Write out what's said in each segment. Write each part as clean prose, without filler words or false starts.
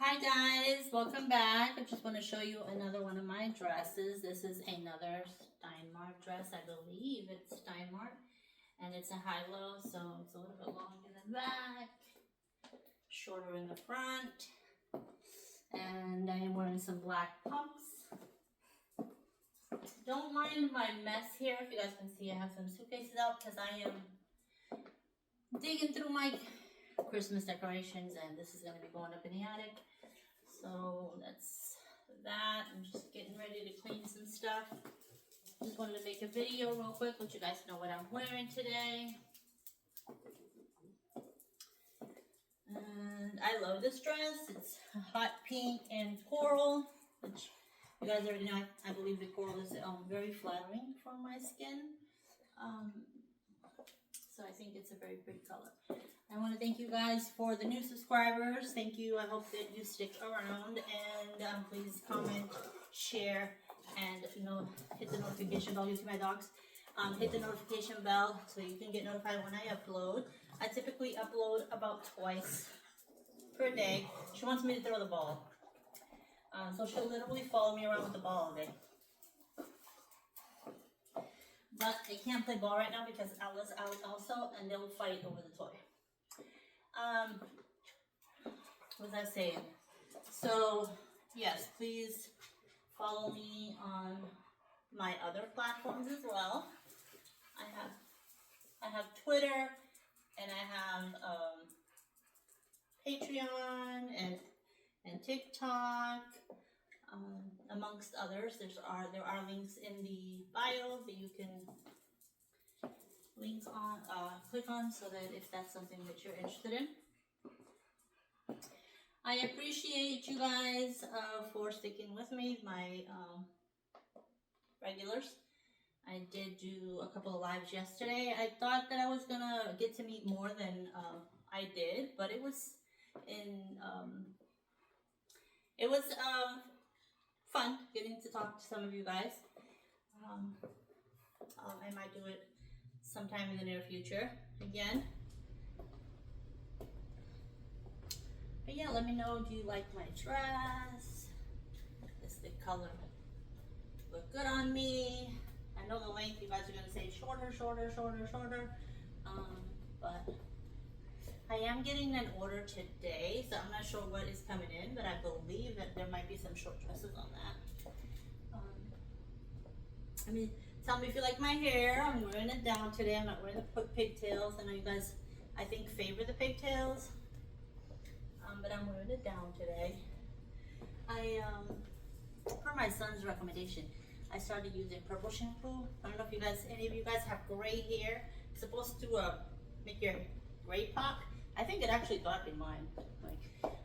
Hi guys, welcome back. I just want to show you another one of my dresses. This is another Steinmart dress. I believe it's Steinmart. And it's a high-low, so it's a little bit longer in the back, shorter in the front. And I am wearing some black pumps. Don't mind my mess here. If you guys can see, I have some suitcases out because I am digging through my Christmas decorations, and this is going to be going up in the attic. So that's that. I'm just getting ready to clean some stuff. Just wanted to make a video real quick, let you guys know what I'm wearing today. And I love this dress. It's hot pink and coral, which you guys already know. I believe the coral is very flattering for my skin. So I think it's a very pretty color. I want to thank you guys for the new subscribers. Thank you. I hope that you stick around, and please comment, share, and hit the notification bell. You see my dogs? Hit the notification bell so you can get notified when I upload. I typically upload about twice per day. She wants me to throw the ball. So she'll literally follow me around with the ball all day. But they can't play ball right now because Ella's out also, and they'll fight over the toy. What was I saying? So, yes, please follow me on my other platforms as well. I have Twitter, and I have Patreon and TikTok, amongst others. There are links in the bio that you can click on, so that if that's something that you're interested in. I appreciate you guys for sticking with me, my regulars. I did do a couple of lives yesterday. I thought that I was gonna get to meet more than I did, but it was fun getting to talk to some of you guys. I might do it sometime in the near future again. But yeah, let me know, do you like my dress? Does the color look good on me? I know the length, you guys are going to say shorter. But I am getting an order today, so I'm not sure what is coming in, but I believe that there might be some short dresses on that. Tell me if you like my hair. I'm wearing it down today. I'm not wearing the pigtails. I know you guys, I think, favor the pigtails. But I'm wearing it down today. Per my son's recommendation, I started using purple shampoo. I don't know if any of you guys have gray hair. It's supposed to make your gray pop. I think it actually darkened mine. Like,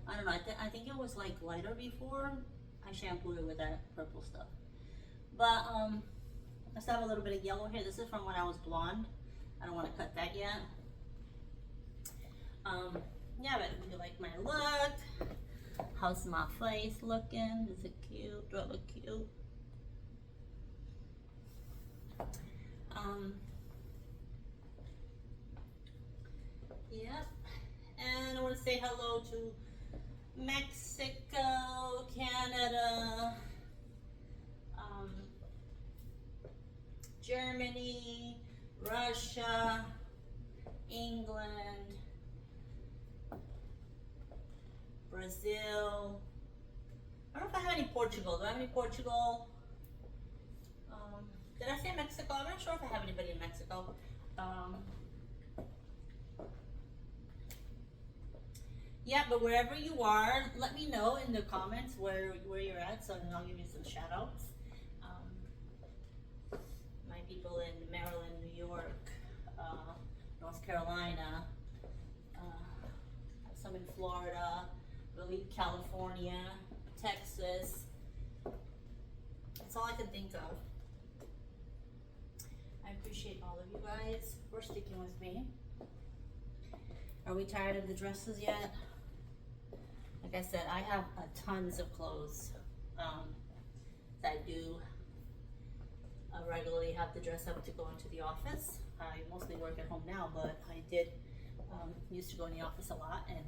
I don't know, I think it was like lighter before I shampooed it with that purple stuff. But I still have a little bit of yellow hair. This is from when I was blonde. I don't want to cut that yet. Yeah, but if you like my look, how's my face looking? Is it cute? Do I look cute? Yep. And I want to say hello to Mexico, Canada, Germany, Russia, England, Brazil. I don't know if I have any Portugal. Do I have any Portugal? Did I say Mexico? I'm not sure if I have anybody in Mexico. Yeah, but wherever you are, let me know in the comments where you're at, so then I'll give you some shout outs. My people in Maryland, New York, North Carolina, some in Florida, I believe California, Texas. That's all I can think of. I appreciate all of you guys for sticking with me. Are we tired of the dresses yet? Like I said, I have tons of clothes that I do regularly have to dress up to go into the office. I mostly work at home now, but I did used to go in the office a lot, and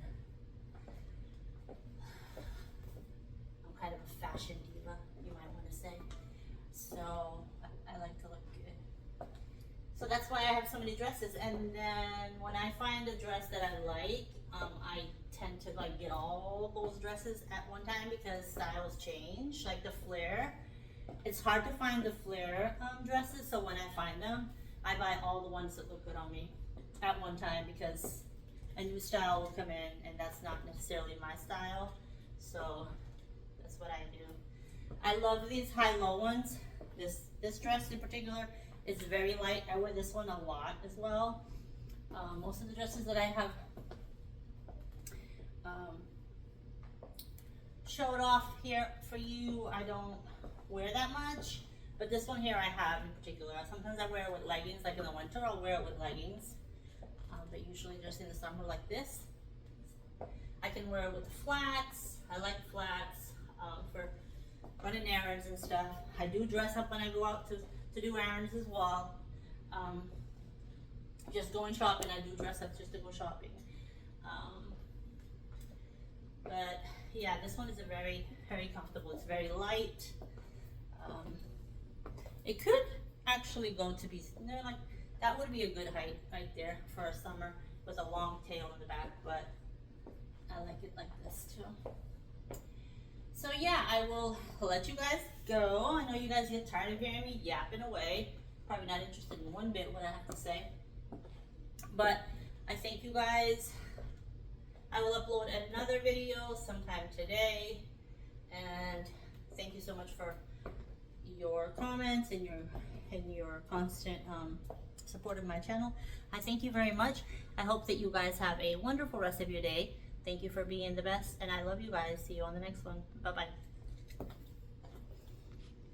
many dresses, and then when I find a dress that I like, I tend to like get all those dresses at one time because styles change, like the flare. It's hard to find the flare dresses, so when I find them, I buy all the ones that look good on me at one time because a new style will come in and that's not necessarily my style. So that's what I do. I love these high-low ones. This dress in particular is very light. I wear this one a lot as well. Most of the dresses that I have showed off here for you, I don't wear that much. But this one here I have in particular. Sometimes I wear it with leggings, like in the winter I'll wear it with leggings. But usually just in the summer like this. I can wear it with flats. I like flats for running errands and stuff. I do dress up when I go out to do errands as well. Just going shopping, I do dress up just to go shopping. But yeah, this one is a very, very comfortable. It's very light. It could actually go to be, you know, like that would be a good height right there for a summer with a long tail in the back, but I like it like this too. So yeah, I will let you guys go. I know you guys get tired of hearing me yapping away. Probably not interested in one bit what I have to say. But I thank you guys. I will upload another video sometime today. And thank you so much for your comments and your constant support of my channel. I thank you very much. I hope that you guys have a wonderful rest of your day. Thank you for being the best, and I love you guys. See you on the next one. Bye-bye.